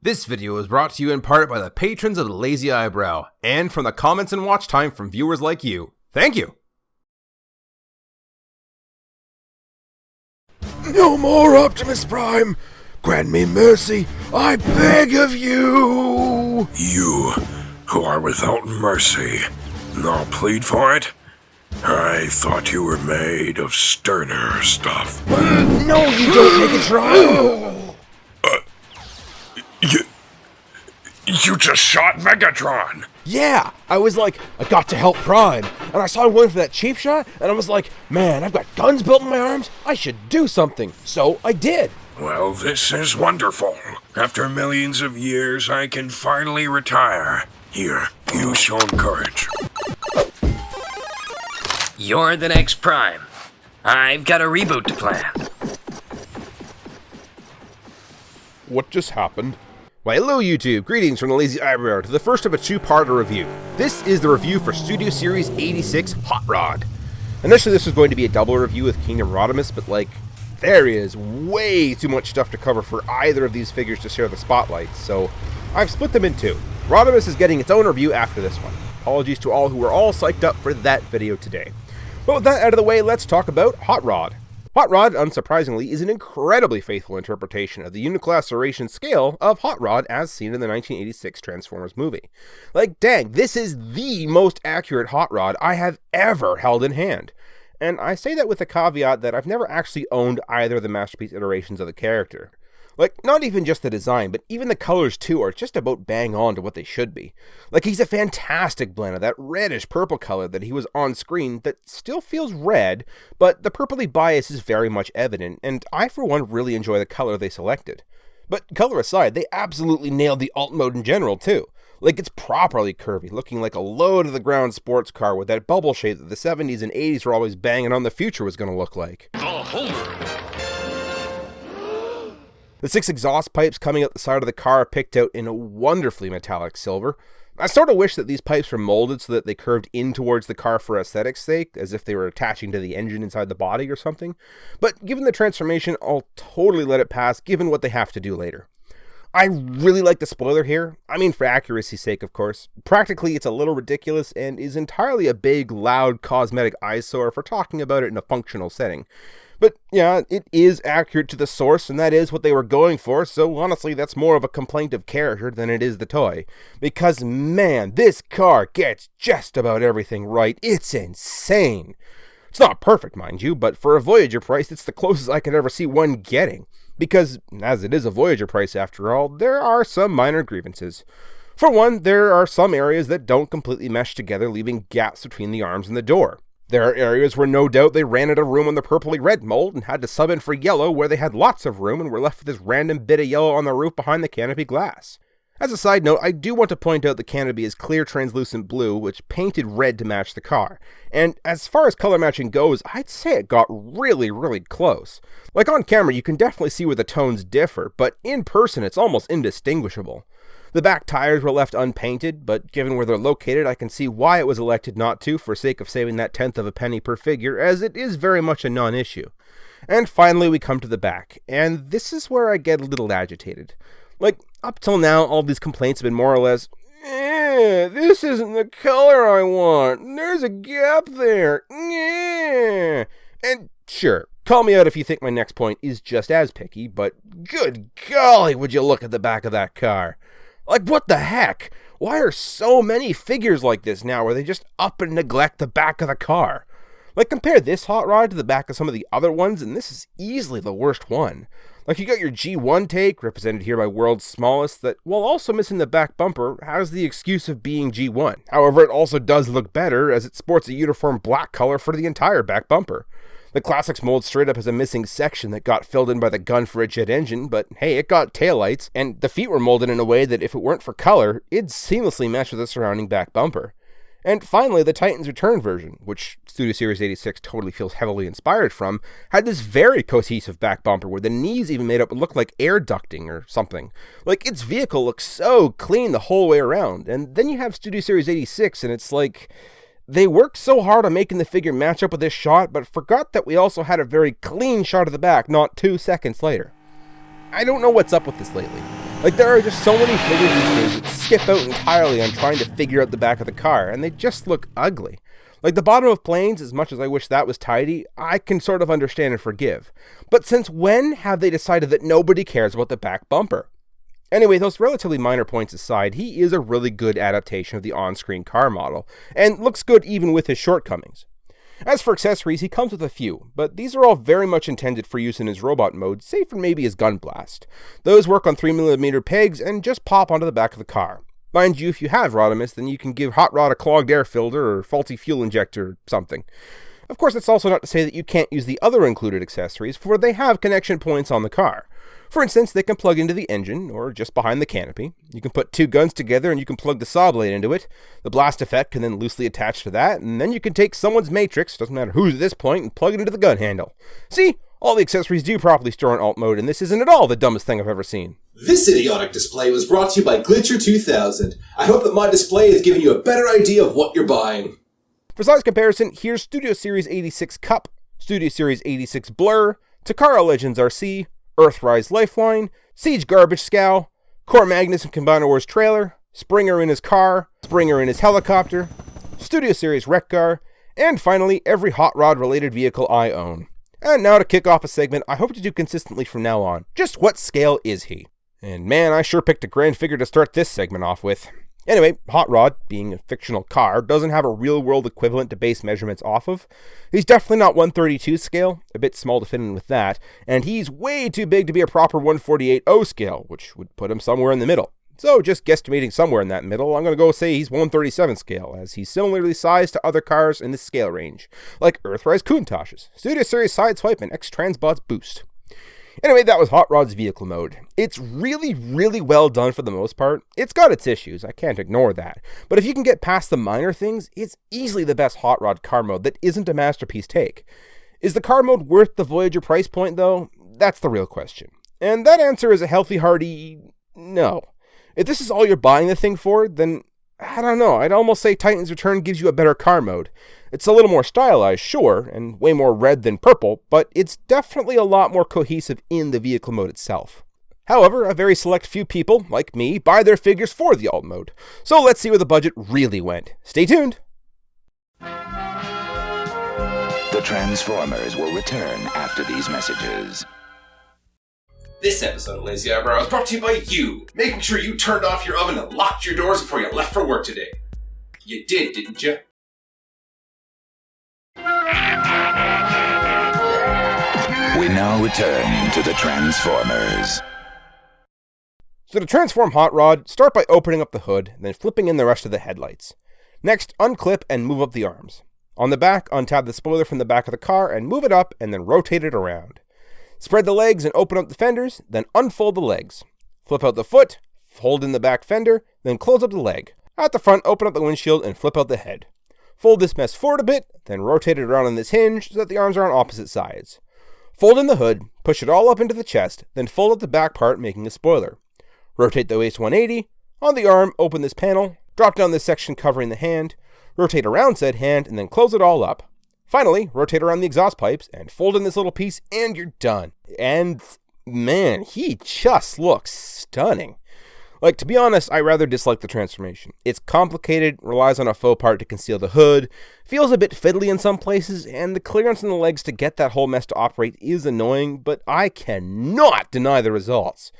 This video is brought to you in part by the patrons of the Lazy Eyebrow, and from the comments and watch time from viewers like you. Thank you! No more Optimus Prime! Grant me mercy, I beg of you! You, who are without mercy, now plead for it? I thought you were made of sterner stuff. No, you don't, Megatron! You just shot Megatron! Yeah, I was like, I got to help Prime, and I saw him going for that cheap shot, and I was like, man, I've got guns built in my arms, I should do something. So I did. Well, this is wonderful. After millions of years, I can finally retire. Here, you've shown courage. You're the next Prime. I've got a reboot to plan. What just happened? Why, hello YouTube, greetings from the Lazy Eyebrow to the first of a two-parter review. This is the review for Studio Series 86 Hot Rod. Initially this was going to be a double review with Kingdom Rodimus, but there is way too much stuff to cover for either of these figures to share the spotlight, so I've split them in two. Rodimus is getting its own review after this one. Apologies to all who were all psyched up for that video today. But with that out of the way, let's talk about Hot Rod. Hot Rod, unsurprisingly, is an incredibly faithful interpretation of the uniclassification scale of Hot Rod as seen in the 1986 Transformers movie. Dang, this is the most accurate Hot Rod I have ever held in hand. And I say that with the caveat that I've never actually owned either of the Masterpiece iterations of the character. Not even just the design, but even the colors too are just about bang on to what they should be. He's a fantastic blend of that reddish purple color that he was on screen that still feels red, but the purpley bias is very much evident, and I for one really enjoy the color they selected. But color aside, they absolutely nailed the alt mode in general too. It's properly curvy, looking like a low-to-the-ground sports car with that bubble shape that the 70s and 80s were always banging on the future was going to look like. The 6 exhaust pipes coming out the side of the car are picked out in a wonderfully metallic silver. I sort of wish that these pipes were molded so that they curved in towards the car for aesthetics' sake, as if they were attaching to the engine inside the body or something. But given the transformation, I'll totally let it pass, given what they have to do later. I really like the spoiler here. I mean, for accuracy's sake, of course. Practically, it's a little ridiculous and is entirely a big, loud, cosmetic eyesore for talking about it in a functional setting. But yeah, it is accurate to the source, and that is what they were going for, so honestly, that's more of a complaint of character than it is the toy. Because man, this car gets just about everything right. It's insane. It's not perfect, mind you, but for a Voyager price, it's the closest I could ever see one getting. Because, as it is a Voyager price after all, there are some minor grievances. For one, there are some areas that don't completely mesh together, leaving gaps between the arms and the door. There are areas where no doubt they ran out of room on the purpley red mold and had to sub in for yellow where they had lots of room and were left with this random bit of yellow on the roof behind the canopy glass. As a side note, I do want to point out the canopy is clear translucent blue, which painted red to match the car. And as far as color matching goes, I'd say it got really, really close. On camera, you can definitely see where the tones differ, but in person, it's almost indistinguishable. The back tires were left unpainted, but given where they're located, I can see why it was elected not to for sake of saving that tenth of a penny per figure, as it is very much a non-issue. And finally, we come to the back, and this is where I get a little agitated. Up till now, all these complaints have been more or less, this isn't the color I want, there's a gap there, And sure, call me out if you think my next point is just as picky, but good golly, would you look at the back of that car. What the heck? Why are so many figures like this now where they just up and neglect the back of the car? Compare this Hot Rod to the back of some of the other ones, and this is easily the worst one. You got your G1 take, represented here by World's Smallest, that, while also missing the back bumper, has the excuse of being G1. However, it also does look better, as it sports a uniform black color for the entire back bumper. The Classics mold straight up has a missing section that got filled in by the gun for a jet engine, but hey, it got taillights, and the feet were molded in a way that if it weren't for color, it'd seamlessly mesh with the surrounding back bumper. And finally, the Titan's Return version, which Studio Series 86 totally feels heavily inspired from, had this very cohesive back bumper where the knees even made up what looked like air ducting or something. Its vehicle looks so clean the whole way around, and then you have Studio Series 86 and it's they worked so hard on making the figure match up with this shot, but forgot that we also had a very clean shot of the back not 2 seconds later. I don't know what's up with this lately. Like, there are just so many figures these days that skip out entirely on trying to figure out the back of the car, and they just look ugly. Like the bottom of Planes, as much as I wish that was tidy, I can sort of understand and forgive. But since when have they decided that nobody cares about the back bumper? Anyway, those relatively minor points aside, he is a really good adaptation of the on-screen car model, and looks good even with his shortcomings. As for accessories, he comes with a few, but these are all very much intended for use in his robot mode, save for maybe his gun blast. Those work on 3mm pegs and just pop onto the back of the car. Mind you, if you have Rodimus, then you can give Hot Rod a clogged air filter or faulty fuel injector or something. Of course, it's also not to say that you can't use the other included accessories, for they have connection points on the car. For instance, they can plug into the engine, or just behind the canopy. You can put two guns together and you can plug the saw blade into it. The blast effect can then loosely attach to that, and then you can take someone's matrix, doesn't matter who's at this point, and plug it into the gun handle. See? All the accessories do properly store in alt mode, and this isn't at all the dumbest thing I've ever seen. This idiotic display was brought to you by Glitcher 2000. I hope that my display has given you a better idea of what you're buying. For size comparison, here's Studio Series 86 Cup, Studio Series 86 Blur, Takara Legends RC, Earthrise Lifeline, Siege Garbage Scow, Core Magnus and Combiner Wars trailer, Springer in his car, Springer in his helicopter, Studio Series Wreck-Gar, and finally, every Hot Rod related vehicle I own. And now to kick off a segment I hope to do consistently from now on. Just what scale is he? And man, I sure picked a grand figure to start this segment off with. Anyway, Hot Rod, being a fictional car, doesn't have a real-world equivalent to base measurements off of. He's definitely not 132 scale, a bit small to fit in with that, and he's way too big to be a proper 148.0 scale, which would put him somewhere in the middle. So, just guesstimating somewhere in that middle, I'm going to go say he's 137 scale, as he's similarly sized to other cars in this scale range, like Earthrise Countach's, Studio Series Sideswipe, and X-Transbot's Boost. Anyway, that was Hot Rod's vehicle mode. It's really, really well done for the most part. It's got its issues, I can't ignore that. But if you can get past the minor things, it's easily the best Hot Rod car mode that isn't a masterpiece take. Is the car mode worth the Voyager price point, though? That's the real question. And that answer is a healthy, hearty no. If this is all you're buying the thing for, then, I don't know, I'd almost say Titan's Return gives you a better car mode. It's a little more stylized, sure, and way more red than purple, but it's definitely a lot more cohesive in the vehicle mode itself. However, a very select few people, like me, buy their figures for the alt mode. So let's see where the budget really went. Stay tuned! The Transformers will return after these messages. This episode of Lazy Eyebrow is brought to you by you, making sure you turned off your oven and locked your doors before you left for work today. You did, didn't you? We now return to the Transformers. So to transform Hot Rod, start by opening up the hood, then flipping in the rest of the headlights. Next, unclip and move up the arms. On the back, untab the spoiler from the back of the car and move it up and then rotate it around. Spread the legs and open up the fenders, then unfold the legs. Flip out the foot, fold in the back fender, then close up the leg. At the front, open up the windshield and flip out the head. Fold this mess forward a bit, then rotate it around on this hinge so that the arms are on opposite sides. Fold in the hood, push it all up into the chest, then fold out the back part, making a spoiler. Rotate the waist 180. On the arm, open this panel, drop down this section covering the hand, rotate around said hand, and then close it all up. Finally, rotate around the exhaust pipes and fold in this little piece, and you're done. And man, he just looks stunning. Like, to be honest, I rather dislike the transformation. It's complicated, relies on a faux part to conceal the hood, feels a bit fiddly in some places, and the clearance in the legs to get that whole mess to operate is annoying, but I cannot deny the results.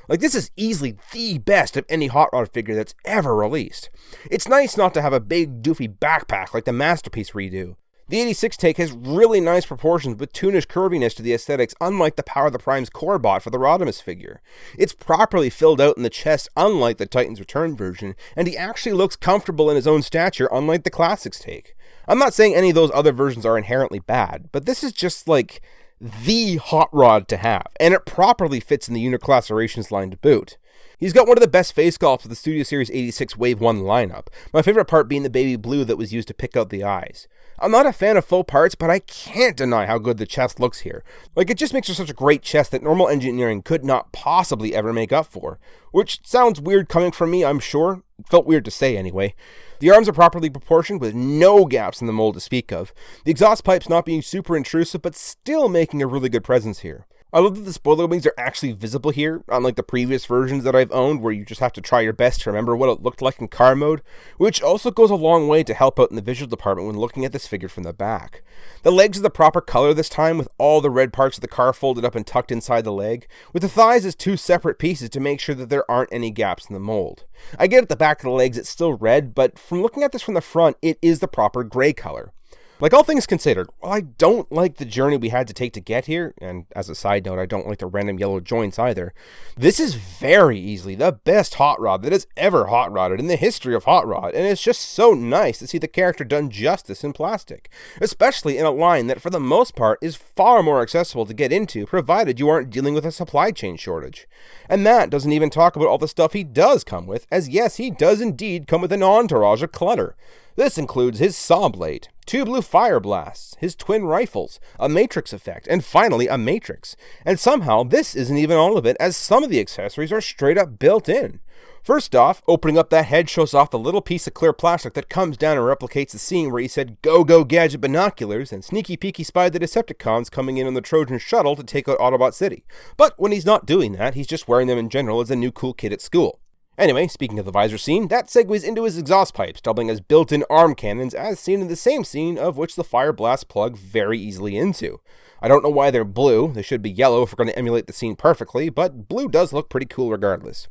Like, this is easily the best of any Hot Rod figure that's ever released. It's nice not to have a big, doofy backpack like the Masterpiece redo. The 86 take has really nice proportions with toonish curviness to the aesthetics, unlike the Power of the Prime's core bot for the Rodimus figure. It's properly filled out in the chest, unlike the Titan's Return version, and he actually looks comfortable in his own stature, unlike the Classics take. I'm not saying any of those other versions are inherently bad, but this is just like the Hot Rod to have, and it properly fits in the Uniclasserations line to boot. He's got one of the best face sculpts of the Studio Series 86 Wave 1 lineup, my favorite part being the baby blue that was used to pick out the eyes. I'm not a fan of faux parts, but I can't deny how good the chest looks here. Like, it just makes for such a great chest that normal engineering could not possibly ever make up for. Which sounds weird coming from me, I'm sure. It felt weird to say anyway. The arms are properly proportioned with no gaps in the mold to speak of. The exhaust pipes not being super intrusive, but still making a really good presence here. I love that the spoiler wings are actually visible here, unlike the previous versions that I've owned where you just have to try your best to remember what it looked like in car mode, which also goes a long way to help out in the visual department when looking at this figure from the back. The legs are the proper color this time, with all the red parts of the car folded up and tucked inside the leg, with the thighs as two separate pieces to make sure that there aren't any gaps in the mold. I get at the back of the legs it's still red, but from looking at this from the front, it is the proper gray color. Like all things considered, while I don't like the journey we had to take to get here, and as a side note, I don't like the random yellow joints either, this is very easily the best hot rod that has ever hot rodded in the history of hot rod, and it's just so nice to see the character done justice in plastic, especially in a line that for the most part is far more accessible to get into, provided you aren't dealing with a supply chain shortage. And that doesn't even talk about all the stuff he does come with, as yes, he does indeed come with an entourage of clutter. This includes his saw blade, 2 blue fire blasts, his twin rifles, a matrix effect, and finally a matrix. And somehow this isn't even all of it, as some of the accessories are straight up built in. First off, opening up that head shows off the little piece of clear plastic that comes down and replicates the scene where he said "Go Go Gadget binoculars" and sneaky peeky spied the Decepticons coming in on the Trojan shuttle to take out Autobot City. But when he's not doing that, he's just wearing them in general as a new cool kid at school. Anyway, speaking of the visor scene, that segues into his exhaust pipes, doubling as built-in arm cannons as seen in the same scene of which the fire blast plug very easily into. I don't know why they're blue, they should be yellow if we're going to emulate the scene perfectly, but blue does look pretty cool regardless.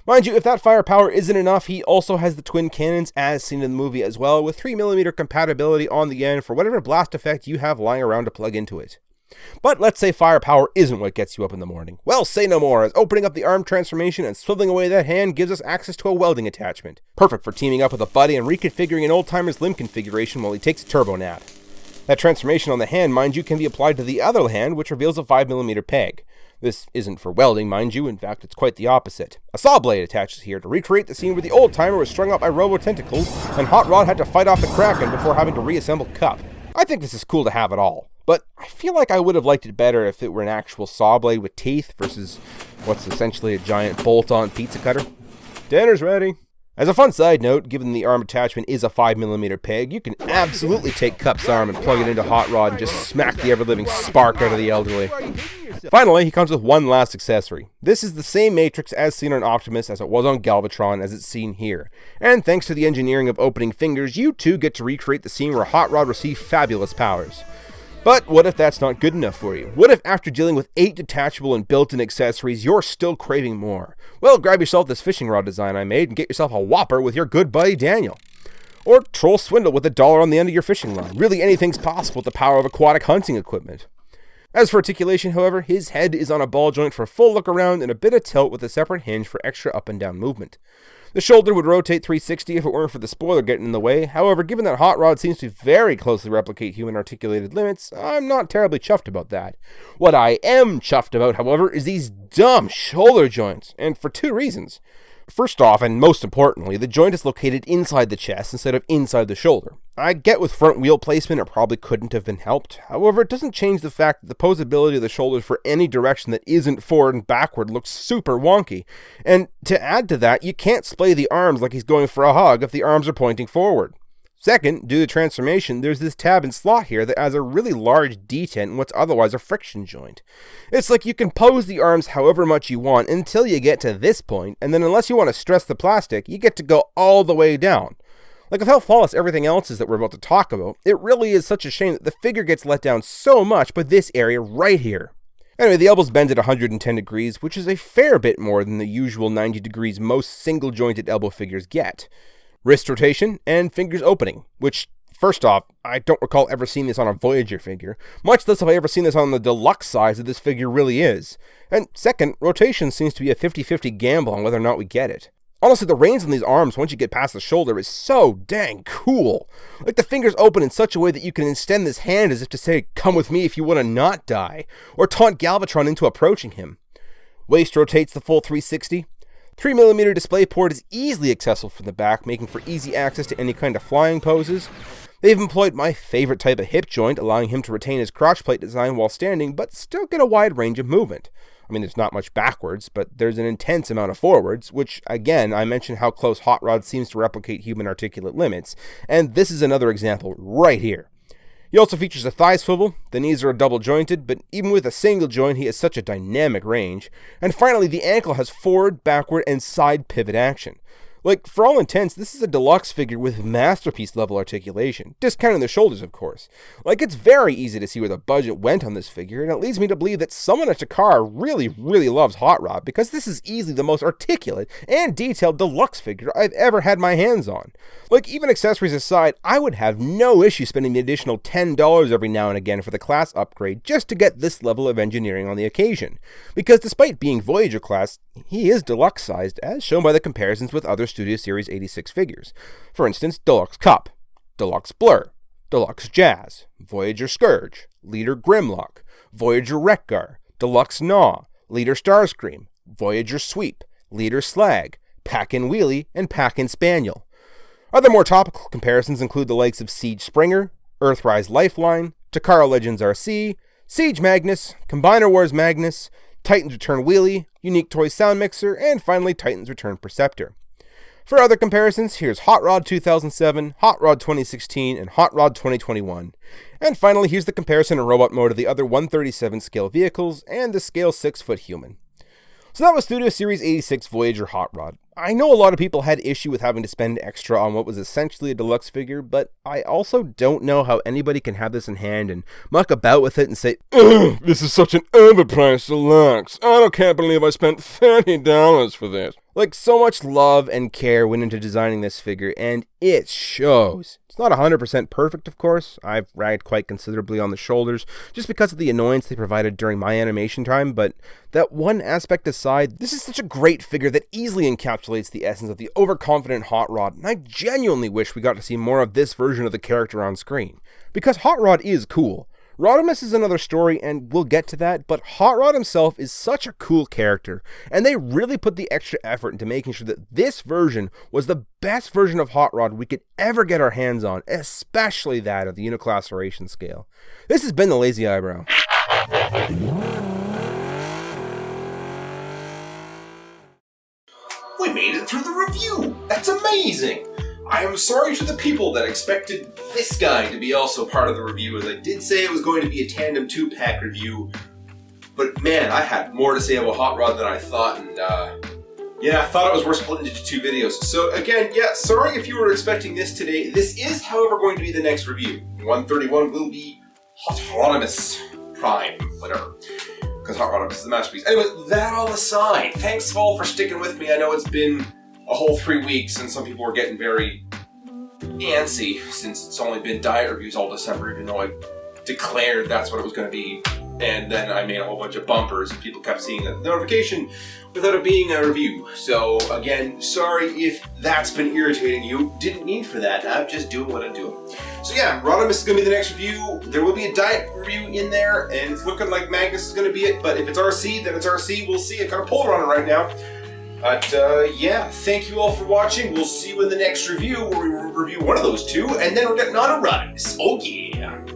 Mind you, if that firepower isn't enough, he also has the twin cannons as seen in the movie as well, with 3mm compatibility on the end for whatever blast effect you have lying around to plug into it. But let's say firepower isn't what gets you up in the morning. Well, say no more, as opening up the arm transformation and swiveling away that hand gives us access to a welding attachment. Perfect for teaming up with a buddy and reconfiguring an old-timer's limb configuration while he takes a turbo nap. That transformation on the hand, mind you, can be applied to the other hand, which reveals a 5mm peg. This isn't for welding, mind you, in fact it's quite the opposite. A saw blade attaches here to recreate the scene where the old-timer was strung up by robo-tentacles and Hot Rod had to fight off the Kraken before having to reassemble Cup. I think this is cool to have it all. But I feel like I would have liked it better if it were an actual saw blade with teeth versus what's essentially a giant bolt-on pizza cutter. Dinner's ready. As a fun side note, given the arm attachment is a 5mm peg, you can absolutely take Cup's arm and plug it into Hot Rod and just smack the ever-living spark out of the elderly. Finally, he comes with one last accessory. This is the same matrix as seen on Optimus as it was on Galvatron as it's seen here. And thanks to the engineering of opening fingers, you too get to recreate the scene where Hot Rod received fabulous powers. But what if that's not good enough for you? What if after dealing with 8 detachable and built-in accessories, you're still craving more? Well, grab yourself this fishing rod design I made and get yourself a whopper with your good buddy Daniel. Or troll Swindle with $1 on the end of your fishing line. Really anything's possible with the power of aquatic hunting equipment. As for articulation, however, his head is on a ball joint for a full look around and a bit of tilt with a separate hinge for extra up and down movement. The shoulder would rotate 360 if it weren't for the spoiler getting in the way. However, given that Hot Rod seems to very closely replicate human articulated limits, I'm not terribly chuffed about that. What I am chuffed about, however, is these dumb shoulder joints, and for 2 reasons. First off, and most importantly, the joint is located inside the chest instead of inside the shoulder. I get with front wheel placement it probably couldn't have been helped. However, it doesn't change the fact that the posability of the shoulders for any direction that isn't forward and backward looks super wonky. And to add to that, you can't splay the arms like he's going for a hug if the arms are pointing forward. Second, due to transformation, there's this tab and slot here that has a really large detent in what's otherwise a friction joint. It's like you can pose the arms however much you want until you get to this point, and then unless you want to stress the plastic, you get to go all the way down. Like with how flawless everything else is that we're about to talk about, it really is such a shame that the figure gets let down so much by this area right here. Anyway, the elbows bend at 110 degrees, which is a fair bit more than the usual 90 degrees most single-jointed elbow figures get. Wrist rotation, and fingers opening, which, first off, I don't recall ever seeing this on a Voyager figure, much less have I ever seen this on the deluxe size that this figure really is. And second, rotation seems to be a 50-50 gamble on whether or not we get it. Honestly, the range on these arms once you get past the shoulder is so dang cool. Like the fingers open in such a way that you can extend this hand as if to say, "Come with me if you want to not die," or taunt Galvatron into approaching him. Waist rotates the full 360. 3mm display port is easily accessible from the back, making for easy access to any kind of flying poses. They've employed my favorite type of hip joint, allowing him to retain his crotch plate design while standing, but still get a wide range of movement. I mean, there's not much backwards, but there's an intense amount of forwards, which, again, I mentioned how close Hot Rod seems to replicate human articulate limits, and this is another example right here. He also features a thigh swivel, the knees are double jointed, but even with a single joint he has such a dynamic range, and finally the ankle has forward, backward, and side pivot action. Like, for all intents, this is a deluxe figure with masterpiece level articulation, discounting the shoulders, of course. Like, it's very easy to see where the budget went on this figure, and it leads me to believe that someone at Takara really loves Hot Rod, because this is easily the most articulate and detailed deluxe figure I've ever had my hands on. Like, even accessories aside, I would have no issue spending the additional $10 every now and again for the class upgrade just to get this level of engineering on the occasion. Because despite being Voyager class, he is deluxe sized, as shown by the comparisons with other Studio Series 86 figures. For instance, Deluxe Cup, Deluxe Blur, Deluxe Jazz, Voyager Scourge, Leader Grimlock, Voyager Wreck-Gar, Deluxe Gnaw, Leader Starscream, Voyager Sweep, Leader Slag, Pack-In Wheelie, and Pack-In Spaniel. Other more topical comparisons include the likes of Siege Springer, Earthrise Lifeline, Takara Legends RC, Siege Magnus, Combiner Wars Magnus, Titans Return Wheelie, Unique Toy Sound Mixer, and finally Titans Return Perceptor. For other comparisons, here's Hot Rod 2007, Hot Rod 2016, and Hot Rod 2021. And finally, here's the comparison in robot mode of the other 137 scale vehicles and the scale 6-foot human. So that was Studio Series 86 Voyager Hot Rod. I know a lot of people had issue with having to spend extra on what was essentially a deluxe figure, but I also don't know how anybody can have this in hand and muck about with it and say, "Ugh, this is such an overpriced deluxe. Can't believe I spent $30 for this." Like, so much love and care went into designing this figure, and it shows. It's not 100% perfect, of course. I've ragged quite considerably on the shoulders, just because of the annoyance they provided during my animation time, but that one aspect aside, this is such a great figure that easily encapsulates the essence of the overconfident Hot Rod, and I genuinely wish we got to see more of this version of the character on screen. Because Hot Rod is cool. Rodimus is another story, and we'll get to that, but Hot Rod himself is such a cool character, and they really put the extra effort into making sure that this version was the best version of Hot Rod we could ever get our hands on, especially that of the Uniclassification scale. This has been the Lazy Eyebrow. We made it through the review! That's amazing! I am sorry to the people that expected this guy to be also part of the review, as I did say it was going to be a tandem 2-pack review. But man, I had more to say about Hot Rod than I thought, and yeah, I thought it was worth splitting into 2 videos. So again, yeah, sorry if you were expecting this today. This is, however, going to be the next review. 131 will be Hot Rodimus Prime, whatever. Because Hot Rodimus is the masterpiece. Anyway, that all aside, thanks all for sticking with me. I know it's been a whole 3 weeks, and some people were getting very antsy since it's only been diet reviews all December, even though I declared that's what it was going to be. And then I made a whole bunch of bumpers, and people kept seeing the notification without it being a review. So again, sorry if that's been irritating you. Didn't mean for that. I'm just doing what I'm doing. So yeah, Rodimus is going to be the next review. There will be a diet review in there, and it's looking like Magnus is going to be it. But if it's RC, then it's RC. We'll see. I got a polar on it right now. But yeah, thank you all for watching. We'll see you in the next review where we review one of those 2, and then we're getting on to Rodimus. Oh yeah!